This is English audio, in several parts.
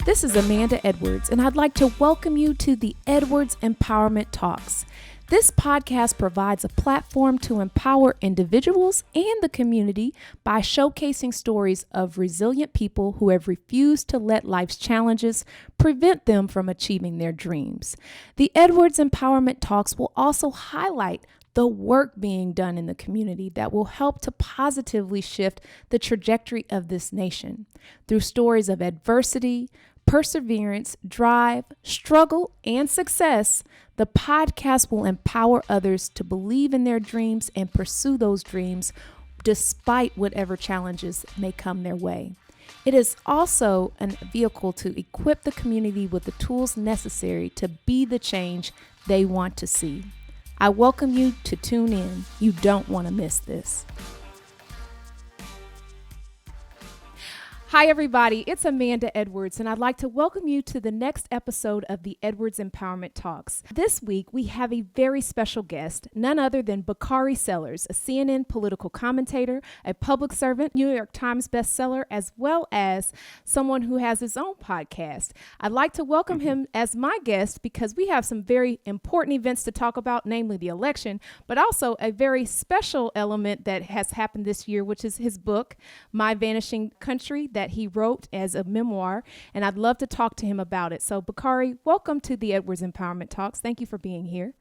This is Amanda Edwards, and I'd like to welcome you to the Edwards Empowerment Talks. This podcast provides a platform to empower individuals and the community by showcasing stories of resilient people who have refused to let life's challenges prevent them from achieving their dreams. The Edwards Empowerment Talks will also highlight the work being done in the community that will help to positively shift the trajectory of this nation through stories of adversity, perseverance, drive, struggle, and success. The podcast will empower others to believe in their dreams and pursue those dreams despite whatever challenges may come their way. It is also a vehicle to equip the community with the tools necessary to be the change they want to see. I welcome you to tune in. You don't want to miss this. Hi, everybody. It's Amanda Edwards, and I'd like to welcome you to the next episode of the Edwards Empowerment Talks. This week, we have a very special guest, none other than Bakari Sellers, a CNN political commentator, a public servant, New York Times bestseller, as well as someone who has his own podcast. I'd like to welcome him as my guest because we have some very important events to talk about, namely the election, but also a very special element that has happened this year, which is his book, My Vanishing Country, that he wrote as a memoir, and I'd love to talk to him about it. So, Bakari, welcome to the Edwards Empowerment Talks. Thank you for being here.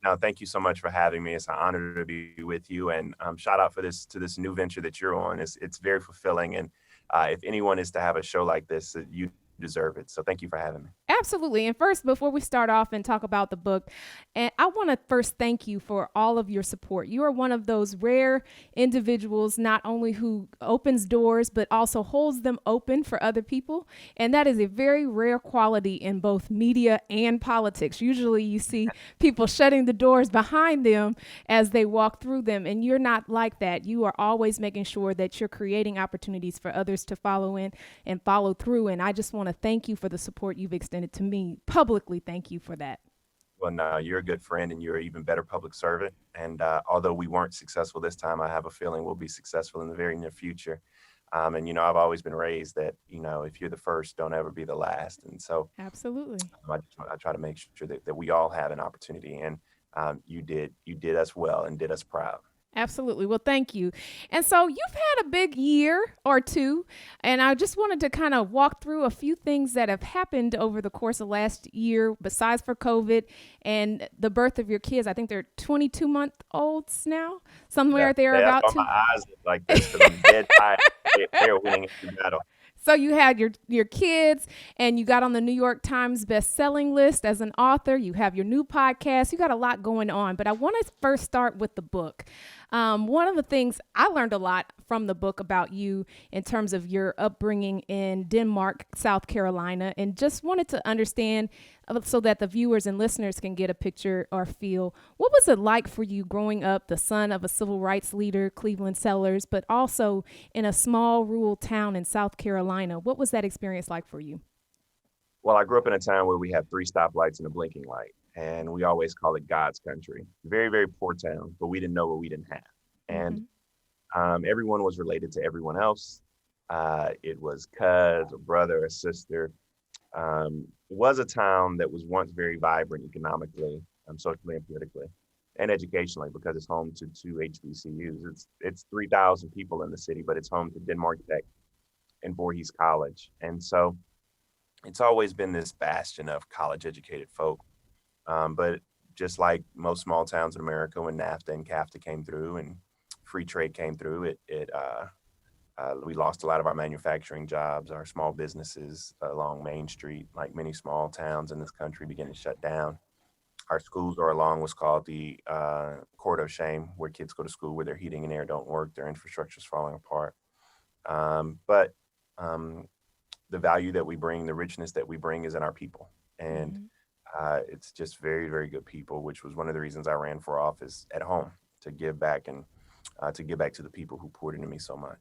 No, thank you so much for having me. It's an honor to be with you, and shout out to this new venture that you're on. It's very fulfilling, and if anyone is to have a show like this, you deserve it. So thank you for having me. Absolutely. And first, before we start off and talk about the book, and I want to first thank you for all of your support. You are one of those rare individuals, not only who opens doors, but also holds them open for other people. And that is a very rare quality in both media and politics. Usually you see people shutting the doors behind them as they walk through them. And you're not like that. You are always making sure that you're creating opportunities for others to follow in and follow through. And I just want to thank you for the support you've extended to me publicly. Thank you for that. Well, no, you're a good friend and you're an even better public servant. And although we weren't successful this time, I have a feeling we'll be successful in the very near future. And, I've always been raised that, if you're the first, don't ever be the last. And so absolutely, I try to make sure that we all have an opportunity. And you did us well and did us proud. Absolutely. Well, thank you. And so you've had a big year or two, and I just wanted to kind of walk through a few things that have happened over the course of last year, besides for COVID and the birth of your kids. I think they're 22-month-olds now, somewhere there about to. My eyes like this because I'm dead tired. They're winning the battle. So you had your kids, and you got on the New York Times best-selling list as an author. You have your new podcast. You got a lot going on. But I want to first start with the book. One of the things I learned a lot from the book about you in terms of your upbringing in Denmark, South Carolina, and just wanted to understand so that the viewers and listeners can get a picture or feel. What was it like for you growing up, the son of a civil rights leader, Cleveland Sellers, but also in a small rural town in South Carolina? What was that experience like for you? Well, I grew up in a town where we had 3 stoplights and a blinking light, and we always call it God's country. Very, very poor town, but we didn't know what we didn't have. And everyone was related to everyone else. It was a brother, a sister. It was a town that was once very vibrant economically, socially and politically, and educationally, because it's home to 2 HBCUs. It's 3,000 people in the city, but it's home to Denmark Tech and Voorhees College. And so it's always been this bastion of college-educated folk. But just like most small towns in America, when NAFTA and CAFTA came through and free trade came through, we lost a lot of our manufacturing jobs. Our small businesses along Main Street, like many small towns in this country, began to shut down. Our schools are along what's called the Court of Shame, where kids go to school where their heating and air don't work, their infrastructure is falling apart. But the value that we bring, the richness that we bring is in our people. And it's just very, very good people, which was one of the reasons I ran for office at home, to give back and to give back to the people who poured into me so much.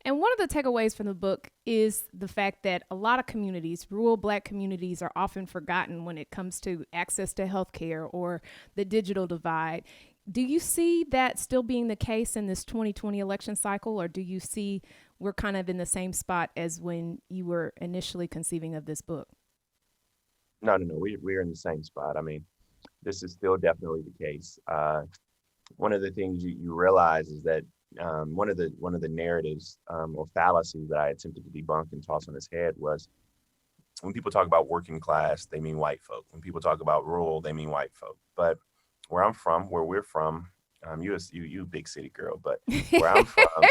And one of the takeaways from the book is the fact that a lot of communities, rural Black communities, are often forgotten when it comes to access to healthcare or the digital divide. Do you see that still being the case in this 2020 election cycle, or do you see we're kind of in the same spot as when you were initially conceiving of this book? No. We're in the same spot. I mean, this is still definitely the case. One of the things you realize is that one of the narratives or fallacies that I attempted to debunk and toss on his head was when people talk about working class, they mean white folk. When people talk about rural, they mean white folk. But where we're from, you big city girl, but where I'm from,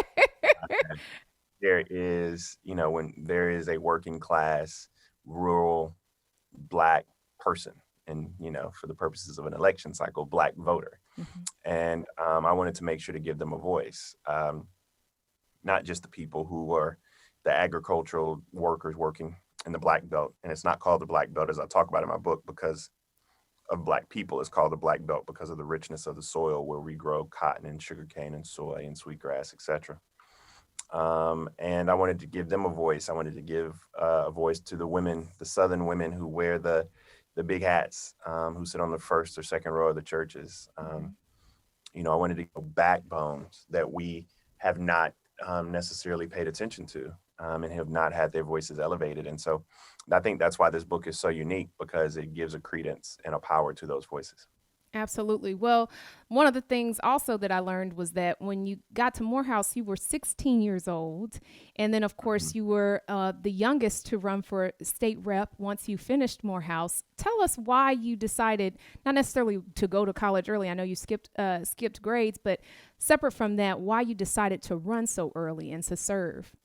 there is, when there is a working class, rural, black person, and for the purposes of an election cycle, black voter. Mhm. And I wanted to make sure to give them a voice, not just the people who are the agricultural workers working in the black belt. And it's not called the black belt, as I talk about in my book, because of black people. It's called the black belt because of the richness of the soil where we grow cotton and sugarcane and soy and sweetgrass, etc. And I wanted to give them a voice. I wanted to give a voice to the women, the Southern women who wear the big hats, who sit on the first or second row of the churches. I wanted to give backbones that we have not necessarily paid attention to, and have not had their voices elevated. And so I think that's why this book is so unique, because it gives a credence and a power to those voices. Absolutely. Well, one of the things also that I learned was that when you got to Morehouse, you were 16 years old. And then, of course, you were the youngest to run for state rep once you finished Morehouse. Tell us why you decided not necessarily to go to college early. I know you skipped grades, but separate from that, why you decided to run so early and to serve.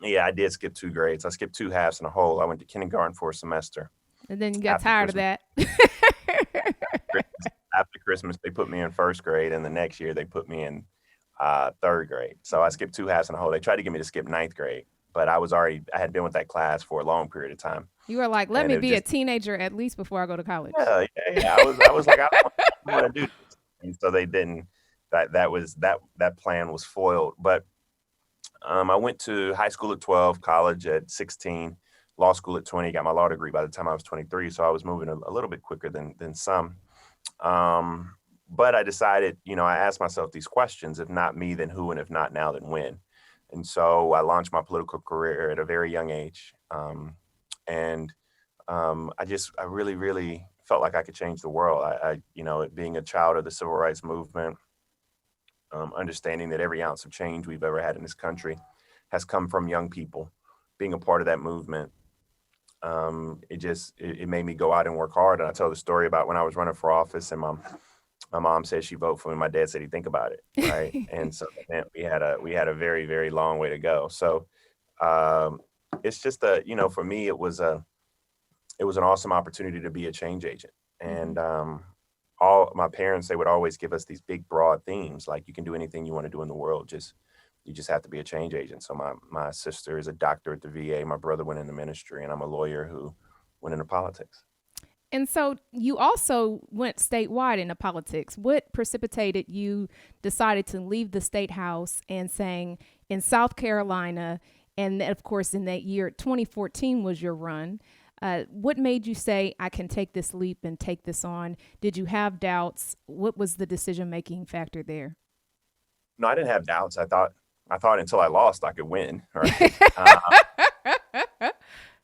Yeah, I did skip 2 grades. I skipped 2 halves and a whole. I went to kindergarten for a semester. And then you got After tired of Christmas, that. after Christmas, they put me in first grade, and the next year they put me in third grade. So I skipped 2 halves and a whole. They tried to get me to skip ninth grade, but I had been with that class for a long period of time, You were like, let and me it was be a just teenager at least before I go to college. yeah. I was like, I don't want to do this, and so they didn't. That plan was foiled. But I went to high school at 12, college at 16, law school at 20. Got my law degree by the time I was 23, so I was moving a little bit quicker than some. But I decided, I asked myself these questions: if not me, then who? And if not now, then when? And so I launched my political career at a very young age. And I really, really felt like I could change the world. Being a child of the civil rights movement, understanding that every ounce of change we've ever had in this country has come from young people. Being a part of that movement, it made me go out and work hard. And I tell the story about when I was running for office, and my mom said she voted for me. My dad said he'd think about it, right? And so that meant we had a very, very long way to go. So it's just for me, it was an awesome opportunity to be a change agent. And all my parents, they would always give us these big, broad themes, like you can do anything you want to do in the world. You just have to be a change agent. So my sister is a doctor at the VA. My brother went into ministry, and I'm a lawyer who went into politics. And so you also went statewide into politics. What precipitated you decided to leave the state house and saying in South Carolina, and of course in that year, 2014 was your run. What made you say, I can take this leap and take this on? Did you have doubts? What was the decision-making factor there? No, I didn't have doubts. I thought until I lost, I could win. Right.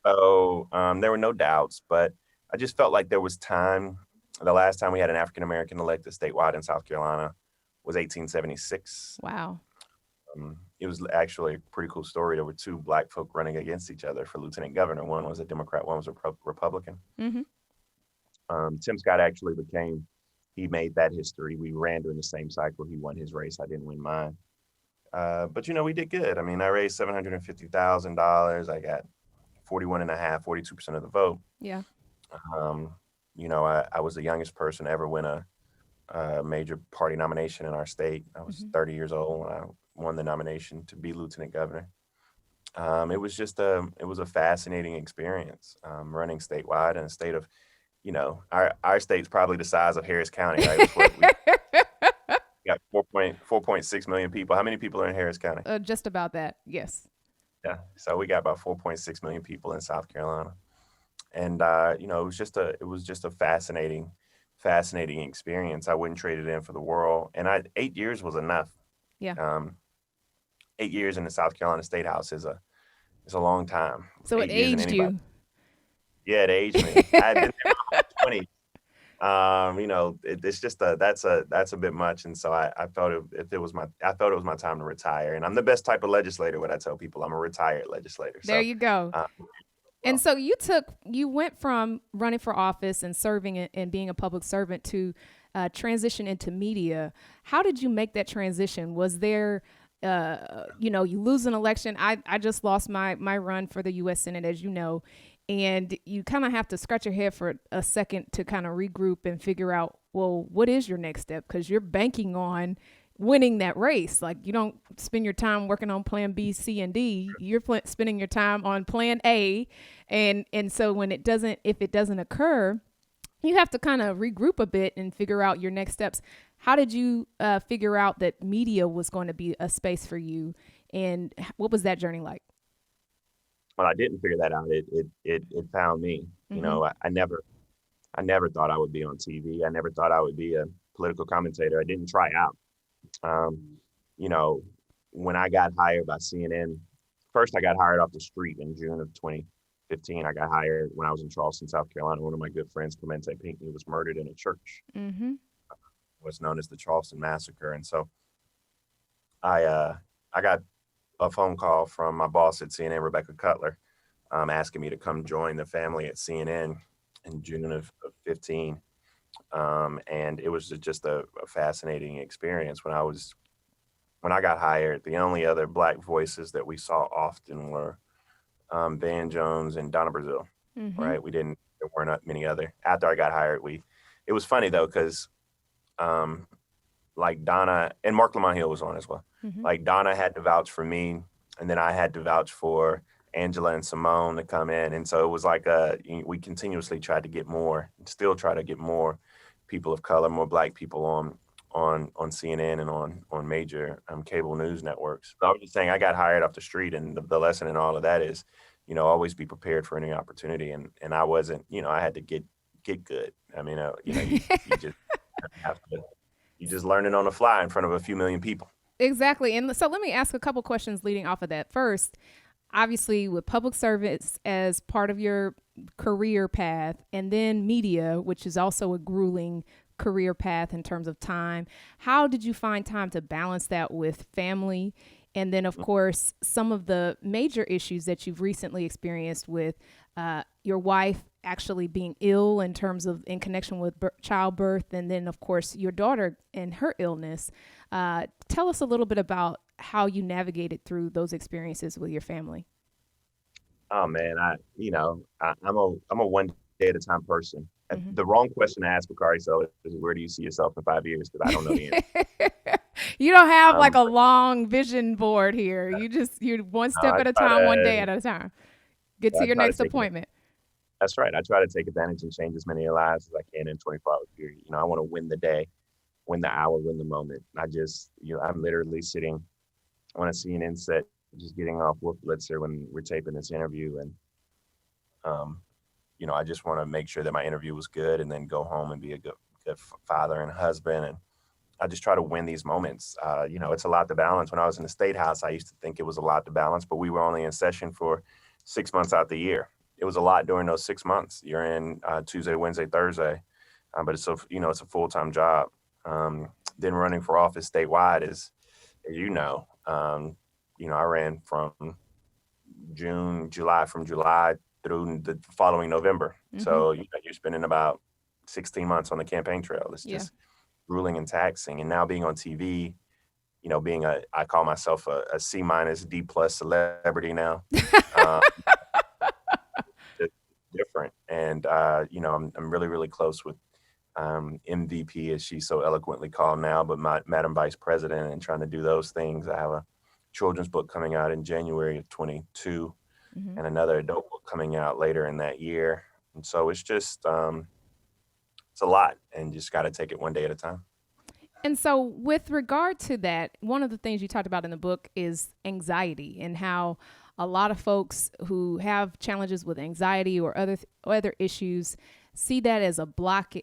So there were no doubts, but I just felt like there was time. The last time we had an African American elected statewide in South Carolina was 1876. Wow. It was actually a pretty cool story. There were two black folk running against each other for lieutenant governor. One was a Democrat, one was a Republican. Tim Scott actually he made that history. We ran during the same cycle. He won his race. I didn't win mine. But we did good. I mean, I raised $750,000. I got 42% of the vote. Yeah. I was the youngest person to ever win a major party nomination in our state. I was 30 years old when I won the nomination to be lieutenant governor. It was a fascinating experience, running statewide in a state of, our state's probably the size of Harris County, right? We got 4.6 million people. How many people are in Harris County? Just about that. Yes. Yeah. So we got about 4.6 million people in South Carolina. And, it was just a fascinating fascinating experience. I wouldn't trade it in for the world. And 8 years was enough. Yeah. 8 years in the South Carolina State House is a long time. So it 8 years in aged anybody. you. Yeah, it aged me. I had been there my whole 20s. It's just that's a bit much, and so I felt I felt it was my time to retire. And I'm the best type of legislator. What I tell people, I'm a retired legislator. There So, you go. And so you went from running for office and serving and being a public servant to transition into media. How did you make that transition? Was there, you lose an election. I just lost my run for the U.S. Senate, as you know, and you kind of have to scratch your head for a second to kind of regroup and figure out, well, what is your next step? Because you're banking on winning that race. Like, you don't spend your time working on plan B, C, and D. You're spending your time on plan A. And so if it doesn't occur, you have to kind of regroup a bit and figure out your next steps. How did you figure out that media was going to be a space for you? And what was that journey like? Well, I didn't figure that out. It found me. I never thought I would be on TV. I never thought I would be a political commentator. I didn't try out. When I got hired by CNN, first I got hired off the street in June of 2015. I got hired when I was in Charleston, South Carolina. One of my good friends, Commentator, was murdered in a church. What's known as the Charleston Massacre. And so I got a phone call from my boss at CNN, Rebecca Cutler, asking me to come join the family at CNN in June of 15. And it was just a fascinating experience. When I got hired, the only other Black voices that we saw often were Van Jones and Donna Brazile, right? There weren't many other. After I got hired, it was funny though, because like Donna and Mark Lamont Hill was on as well. Like Donna had to vouch for me, and then I had to vouch for Angela and Simone to come in. And so it was like we continuously tried to get more, still try to get more people of color, more Black people on CNN and on major cable news networks. So I was just saying, I got hired off the street, and the lesson in all of that is, always be prepared for any opportunity. And I wasn't, I had to get good. I mean, you just have to. You just learn it on the fly in front of a few million people. Exactly. And so let me ask a couple questions leading off of that. First, obviously with public service as part of your career path, and then media, which is also a grueling career path in terms of time. How did you find time to balance that with family? And then, of course, some of the major issues that you've recently experienced with your wife actually being ill in connection with childbirth, and then, of course, your daughter and her illness. Tell us a little bit about how you navigated through those experiences with your family. Oh man, I'm a one day at a time person. The wrong question to ask Bakari Sellers is, where do you see yourself in 5 years? Because I don't know the answer. You don't have like a long vision board here. You're one step at a time, one day at a time. Get to your next appointment. That's right. I try to take advantage and change as many lives as I can in a 24-hour period. I want to win the day, win the hour, win the moment. I'm literally sitting on a CNN set, just getting off Wolf Blitzer when we're taping this interview. And, I just want to make sure that my interview was good, and then go home and be a good father and husband. And I just try to win these moments. It's a lot to balance. When I was in the State House, I used to think it was a lot to balance, but we were only in session for 6 months out the year. It was a lot during those 6 months. You're in Tuesday, Wednesday, Thursday, but it's a full-time job. Then running for office statewide is, I ran from July through the following November. So you're spending about 16 months on the campaign trail. It's just grueling and taxing. And now being on TV, I call myself a C- D+ celebrity now. Different. And, I'm really, really close with MVP, as she's so eloquently called now, but Madam Vice President, and trying to do those things. I have a children's book coming out in January of 22 and another adult book coming out later in that year. And so it's just, it's a lot, and just got to take it one day at a time. And so with regard to that, one of the things you talked about in the book is anxiety, and how a lot of folks who have challenges with anxiety or other issues, see that as a block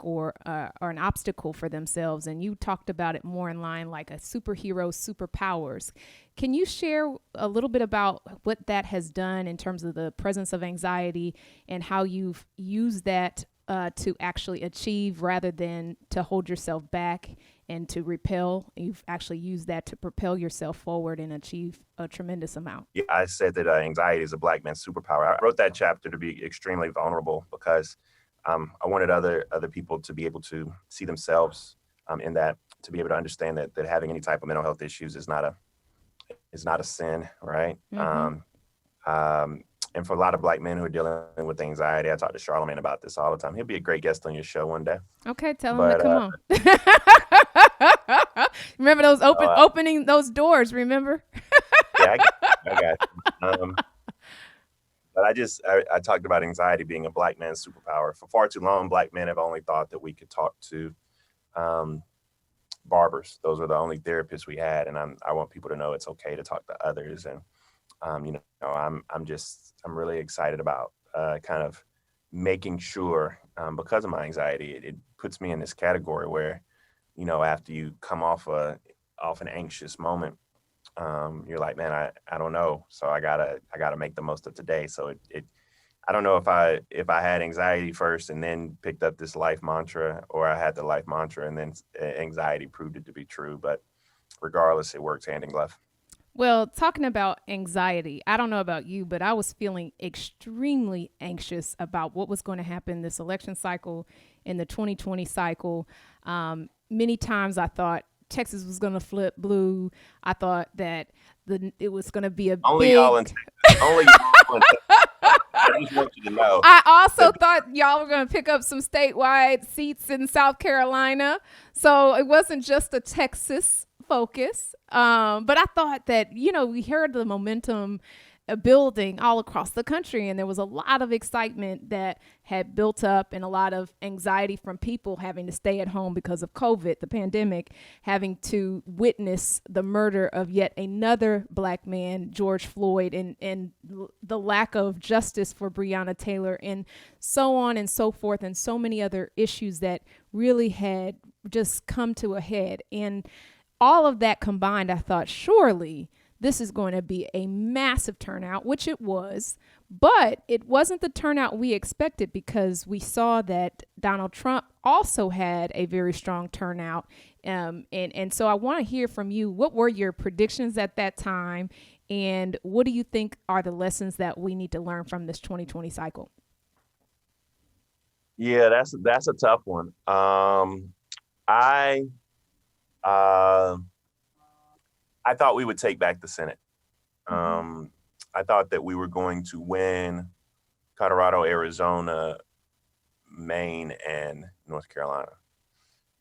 or an obstacle for themselves. And you talked about it more in line like a superhero superpowers. Can you share a little bit about what that has done in terms of the presence of anxiety and how you've used that to actually achieve rather than to hold yourself back and to repel? You've actually used that to propel yourself forward and achieve a tremendous amount. Yeah, I said that anxiety is a Black man's superpower. I wrote that chapter to be extremely vulnerable because I wanted other people to be able to see themselves in that, to be able to understand that having any type of mental health issues is not a sin, right? And for a lot of Black men who are dealing with anxiety, I talk to Charlamagne about this all the time. He'll be a great guest on your show one day. Okay, tell him to come on. Remember those opening those doors, remember? Yeah, I got you. But I talked about anxiety being a Black man's superpower. For far too long, Black men have only thought that we could talk to barbers. Those were the only therapists we had. And I want people to know it's okay to talk to others. And I'm really excited about kind of making sure, because of my anxiety, it puts me in this category where, after you come off an anxious moment, you're like, man, I don't know. So I gotta make the most of today. So I don't know if I had anxiety first and then picked up this life mantra, or I had the life mantra and then anxiety proved it to be true. But regardless, it works hand in glove. Well, talking about anxiety, I don't know about you, but I was feeling extremely anxious about what was going to happen this election cycle, in the 2020 cycle. Many times I thought Texas was going to flip blue. I thought that it was going to be a only big... y'all in Texas. Only y'all in Texas. I just want you to know. I also thought y'all were going to pick up some statewide seats in South Carolina. So it wasn't just a Texas focus. But I thought that, we heard the momentum building all across the country, and there was a lot of excitement that had built up and a lot of anxiety from people having to stay at home because of COVID, the pandemic, having to witness the murder of yet another Black man, George Floyd, and the lack of justice for Breonna Taylor, and so on and so forth, and so many other issues that really had just come to a head. And all of that combined, I thought, surely this is going to be a massive turnout, which it was, but it wasn't the turnout we expected, because we saw that Donald Trump also had a very strong turnout. And so I want to hear from you. What were your predictions at that time? And what do you think are the lessons that we need to learn from this 2020 cycle? Yeah, that's a tough one. I thought we would take back the Senate. I thought that we were going to win Colorado, Arizona, Maine, and North Carolina.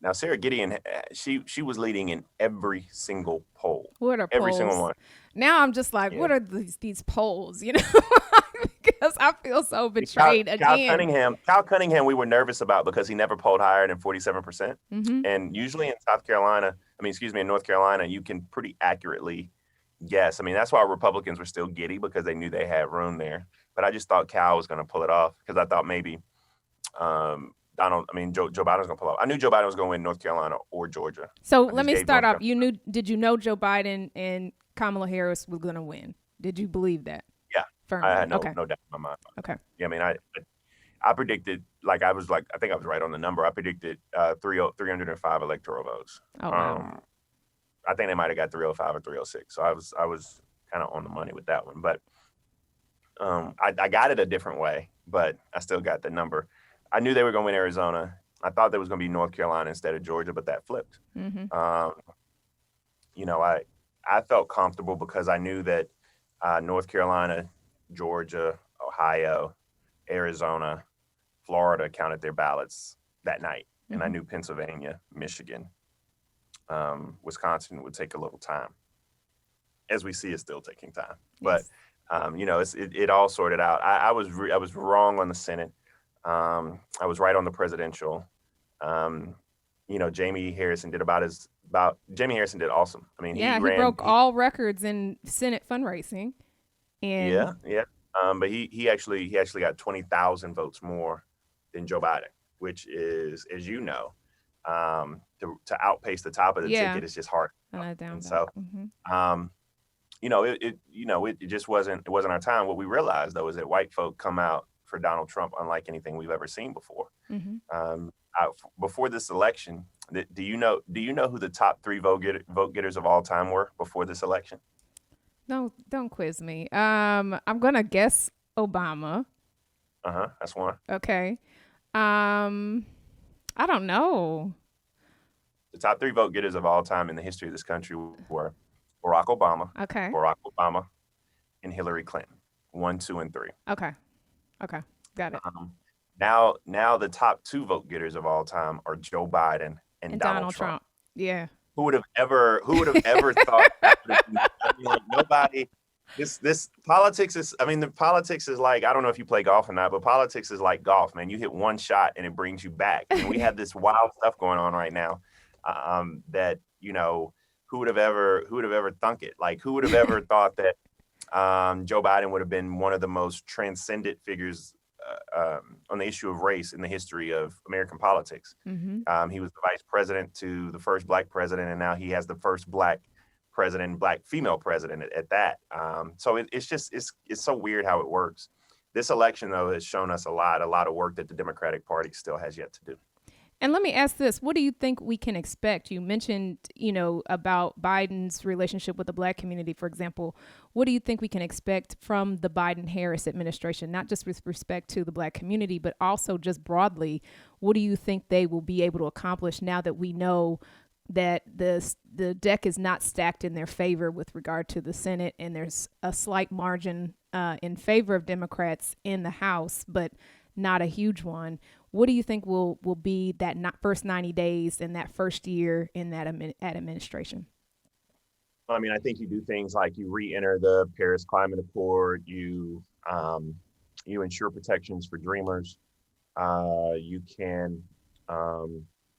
Now, Sarah Gideon, she was leading in every single poll. What are every polls? Single one. Now I'm just like, What are these polls? Because I feel so betrayed again. Cal Cunningham, we were nervous about because he never polled higher than 47%. And usually in North Carolina, you can pretty accurately guess. I mean, that's why Republicans were still giddy, because they knew they had room there. But I just thought Cal was going to pull it off, because I thought maybe Joe Biden was going to pull off. I knew Joe Biden was going to win North Carolina or Georgia. So let me start off. Did you know Joe Biden and Kamala Harris were going to win? Did you believe that? Yeah. Firmly. I had no doubt in my mind. Okay. Yeah, I mean, I predicted, I think I was right on the number. I predicted 305 electoral votes. Oh, wow. I think they might have got 305 or 306. So I was kind of on the money with that one. But I got it a different way, but I still got the number. I knew they were going to win Arizona. I thought there was going to be North Carolina instead of Georgia, but that flipped. I felt comfortable because I knew that North Carolina, Georgia, Ohio, Arizona, Florida counted their ballots that night. And I knew Pennsylvania, Michigan, Wisconsin would take a little time. As we see, it's still taking time. Yes. But, it all sorted out. I was wrong on the Senate. I was right on the presidential. Jamie Harrison did Jamie Harrison did awesome. I mean, he broke all records in Senate fundraising. And yeah. But he actually got 20,000 votes more than Joe Biden, which is, as you know, to outpace the top of the ticket is just hard. And so, it just wasn't our time. What we realized though is that white folk come out for Donald Trump unlike anything we've ever seen before. Before this election, do you know who the top 3 vote getters of all time were before this election? Don't quiz me. I'm gonna guess Obama. That's one. Okay. I don't know. The top 3 vote getters of all time in the history of this country were Barack Obama. Okay. Barack Obama and Hillary Clinton. 1, 2, and 3. Okay. Got it. Now the top 2 vote getters of all time are Joe Biden and Donald Trump. Yeah. Who would have ever thought that would have been, like nobody. This politics is, the politics is like, I don't know if you play golf or not, but politics is like golf, man. You hit one shot and it brings you back. And we have this wild stuff going on right now that, who would have ever thunk it? Like, who would have ever thought that Joe Biden would have been one of the most transcendent figures on the issue of race in the history of American politics. He was the vice president to the first black president, and now he has the first black president, black female president at that. So it's so weird how it works. This election, though, has shown us a lot of work that the Democratic Party still has yet to do. And let me ask this. What do you think we can expect? You mentioned, about Biden's relationship with the black community, for example. What do you think we can expect from the Biden-Harris administration, not just with respect to the black community, but also just broadly? What do you think they will be able to accomplish now that we know that the deck is not stacked in their favor with regard to the Senate, and there's a slight margin in favor of Democrats in the House, but not a huge one? What do you think will be that first 90 days and that first year in that administration? I think you do things like you re-enter the Paris Climate Accord, you ensure protections for dreamers, you can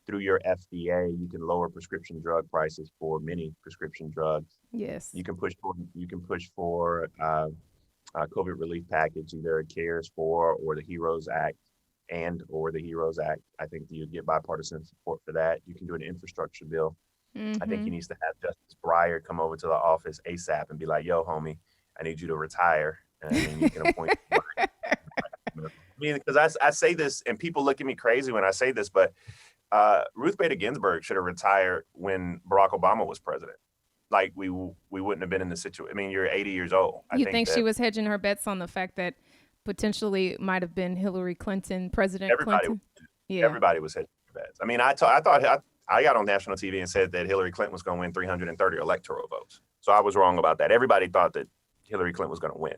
through your FDA, you can lower prescription drug prices for many prescription drugs. Yes. You can push for a COVID relief package, either CARES 4 or the HEROES Act. Or the HEROES Act. I think you'd get bipartisan support for that. You can do an infrastructure bill. I think he needs to have Justice Breyer come over to the office ASAP and be like, "Yo, homie, I need you to retire." And then you can appoint. Because I say this, and people look at me crazy when I say this, but Ruth Bader Ginsburg should have retired when Barack Obama was president. Like we wouldn't have been in the situation. You're 80 years old. You think she was hedging her bets on the fact that potentially it might have been Hillary Clinton, Clinton? Yeah. Everybody was hedging their bets. I thought I got on national TV and said that Hillary Clinton was going to win 330 electoral votes. So I was wrong about that. Everybody thought that Hillary Clinton was going to win.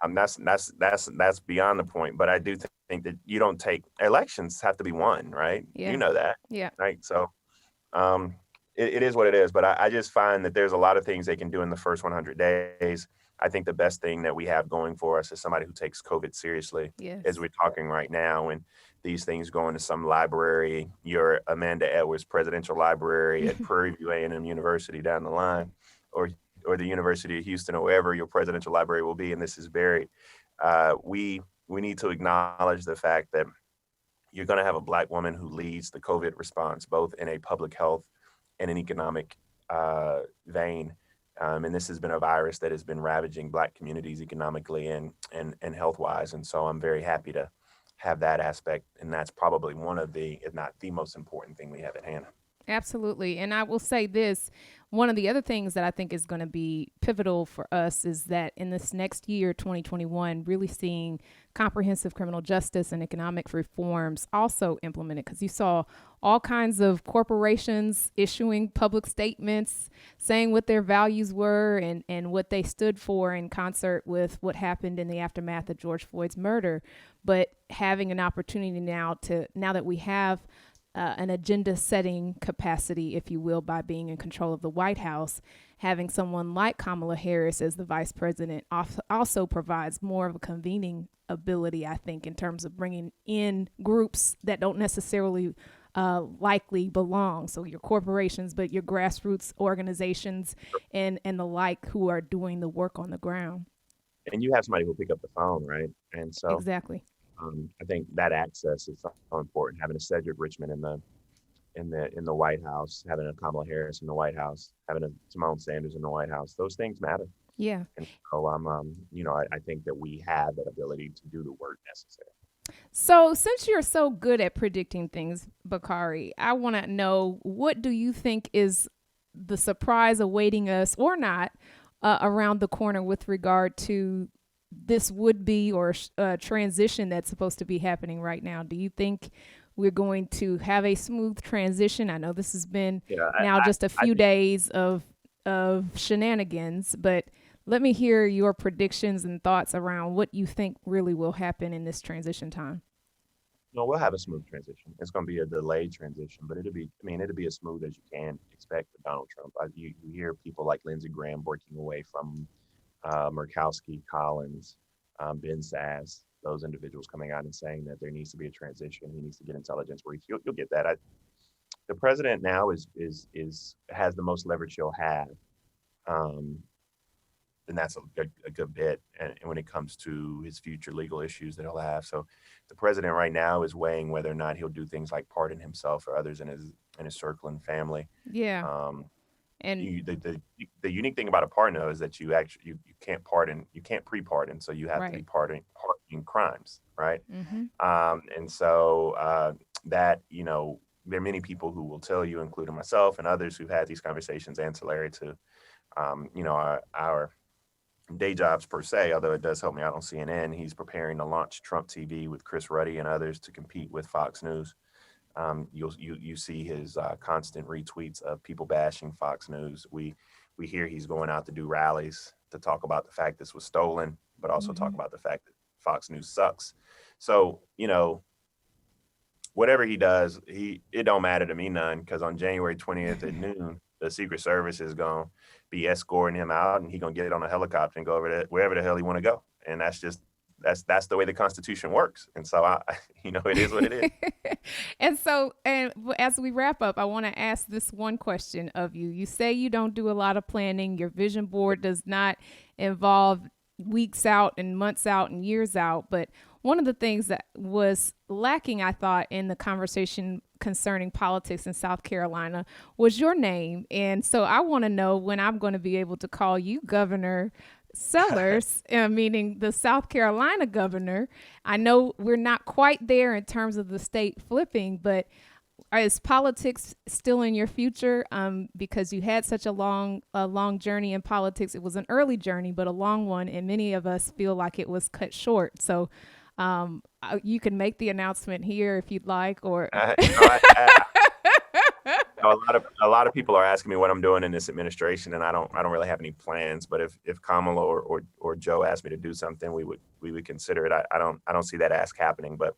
That's beyond the point. But I do think that you don't take elections have to be won, right? Yeah. You know that. Yeah. Right. So it is what it is. But I just find that there's a lot of things they can do in the first 100 days. I think the best thing that we have going for us is somebody who takes COVID seriously, as we're talking right now. And these things go into some library, your Amanda Edwards Presidential Library at Prairie View A&M University down the line, or the University of Houston, or wherever your presidential library will be. And this is buried. We need to acknowledge the fact that you're going to have a Black woman who leads the COVID response, both in a public health and an economic vein. And this has been a virus that has been ravaging Black communities economically and health-wise. And so I'm very happy to have that aspect. And that's probably one of the, if not the most important thing we have at hand. Absolutely. And I will say this, one of the other things that I think is going to be pivotal for us is that in this next year, 2021, really seeing comprehensive criminal justice and economic reforms also implemented, because you saw all kinds of corporations issuing public statements saying what their values were and what they stood for in concert with what happened in the aftermath of George Floyd's murder. But having an opportunity now that we have an agenda setting capacity, if you will, by being in control of the White House, having someone like Kamala Harris as the vice president also provides more of a convening ability, I think, in terms of bringing in groups that don't necessarily likely belong. So your corporations, but your grassroots organizations and the like, who are doing the work on the ground. And you have somebody who will pick up the phone, right? And so exactly. I think that access is so important. Having a Cedric Richmond in the White House, having a Kamala Harris in the White House, having a Simone Sanders in the White House, those things matter. Yeah. And so I think that we have that ability to do the work necessary. So, since you're so good at predicting things, Bakari, I want to know, what do you think is the surprise awaiting us or not around the corner with regard to this would be or transition that's supposed to be happening right now? Do you think we're going to have a smooth transition? I know this has been Yeah, now just a I few days of shenanigans, but let me hear your predictions and thoughts around what you think really will happen in this transition time. No, we'll have a smooth transition. It's going to be a delayed transition, but it'll be as smooth as you can expect for Donald Trump. You hear people like Lindsey Graham breaking away from Murkowski, Collins, Ben Sass, those individuals coming out and saying that there needs to be a transition. He needs to get intelligence briefs. You'll get that. The president now is has the most leverage he'll have. Um, and that's a good bit. And when it comes to his future legal issues that he'll have, so the president right now is weighing whether or not he'll do things like pardon himself or others in his circle and family. Yeah. Um, And the unique thing about a pardon though is that you can't pardon, you can't pre-pardon, so you have to be right. pardoning crimes, right? Mm-hmm. And so that there are many people who will tell you, including myself and others who've had these conversations ancillary to our day jobs per se, although it does help me out on CNN. He's preparing to launch Trump TV with Chris Ruddy and others to compete with Fox News. You see his constant retweets of people bashing Fox News. We hear he's going out to do rallies to talk about the fact this was stolen, but also talk Mm-hmm. about the fact that Fox News sucks. So whatever he does, it don't matter to me none, because on January 20th at noon, the Secret Service is going to be escorting him out, and he's going to get on a helicopter and go over to wherever the hell he want to go. And that's the way the Constitution works. And so it is what it is. And as we wrap up, I want to ask this one question of you. You say you don't do a lot of planning. Your vision board does not involve weeks out and months out and years out. But one of the things that was lacking, I thought, in the conversation concerning politics in South Carolina was your name. And so I want to know when I'm going to be able to call you Governor Sellers, meaning the South Carolina governor. I know we're not quite there in terms of the state flipping, but is politics still in your future? Because you had such a long journey in politics. It was an early journey, but a long one, and many of us feel like it was cut short. So you can make the announcement here if you'd like, or a lot of people are asking me what I'm doing in this administration, and I don't really have any plans. But if Kamala or Joe asked me to do something, we would consider it. I don't see that ask happening, but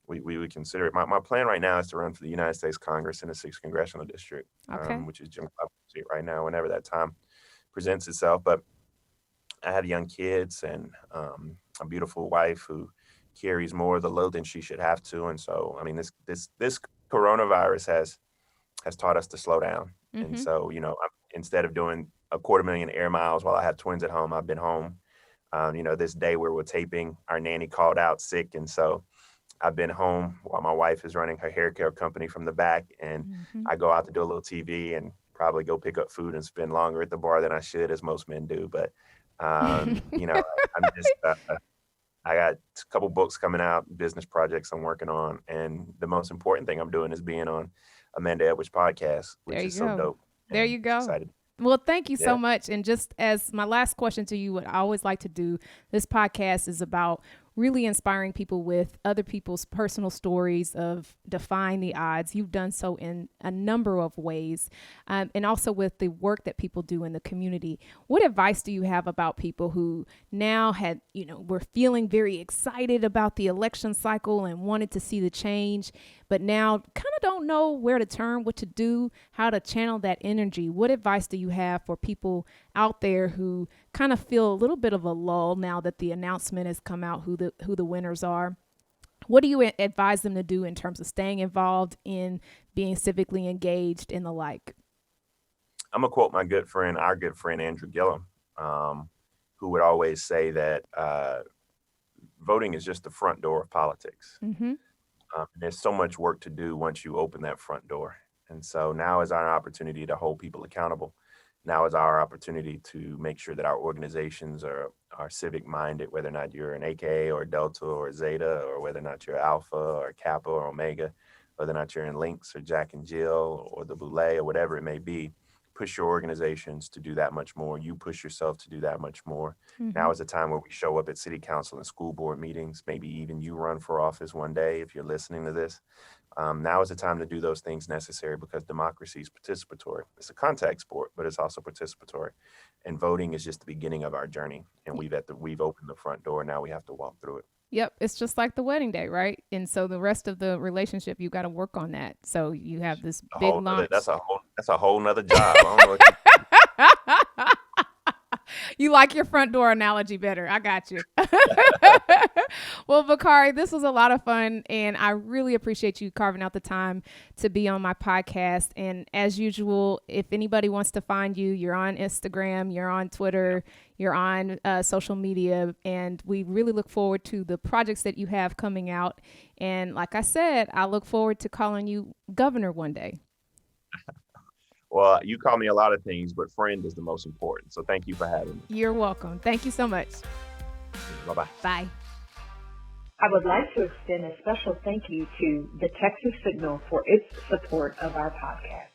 we would consider it. My plan right now is to run for the United States Congress in the 6th congressional district, okay. Which is Jim Clev's seat right now. Whenever that time presents itself, but I have young kids and a beautiful wife who carries more of the load than she should have to, and so I mean this coronavirus has taught us to slow down. Mm-hmm. And so, instead of doing 250,000 air miles while I have twins at home, I've been home. This day where we're taping, our nanny called out sick. And so I've been home while my wife is running her hair care company from the back. And Mm-hmm. I go out to do a little TV and probably go pick up food and spend longer at the bar than I should, as most men do. But, I'm just, I got a couple books coming out, business projects I'm working on. And the most important thing I'm doing is being on Amanda Edwards' podcast, which is so dope. There you go. Excited. Well, thank you Yeah. so much. And just as my last question to you, what I always like to do, this podcast is about really inspiring people with other people's personal stories of defying the odds. You've done so in a number of ways, and also with the work that people do in the community. What advice do you have about people who now were feeling very excited about the election cycle and wanted to see the change, but now kind of don't know where to turn, what to do, how to channel that energy? What advice do you have for people out there who kind of feel a little bit of a lull now that the announcement has come out who the winners are? What do you advise them to do in terms of staying involved in being civically engaged and the like? I'm gonna quote our good friend Andrew Gillum, who would always say that voting is just the front door of politics. Mm-hmm. There's so much work to do once you open that front door. And so now is our opportunity to hold people accountable. Now is our opportunity to make sure that our organizations are civic minded, whether or not you're an AK or Delta or Zeta, or whether or not you're Alpha or Kappa or Omega, whether or not you're in Lynx or Jack and Jill or the Boulay or whatever it may be. Push your organizations to do that much more. You push yourself to do that much more. Mm-hmm. Now is the time where we show up at city council and school board meetings. Maybe even you run for office one day if you're listening to this. Now is the time to do those things necessary, because democracy is participatory. It's a contact sport, but it's also participatory. And voting is just the beginning of our journey. And we've opened the front door. Now we have to walk through it. Yep. It's just like the wedding day, right? And so the rest of the relationship, you got to work on that. So you have this big launch. That's a whole nother job. I don't know what you like your front door analogy better. I got you. Well, Bakari, this was a lot of fun, and I really appreciate you carving out the time to be on my podcast. And as usual, if anybody wants to find you, you're on Instagram, you're on Twitter, you're on social media, and we really look forward to the projects that you have coming out. And like I said, I look forward to calling you governor one day. Well, you call me a lot of things, but friend is the most important. So thank you for having me. You're welcome. Thank you so much. Bye-bye. Bye. I would like to extend a special thank you to the Texas Signal for its support of our podcast.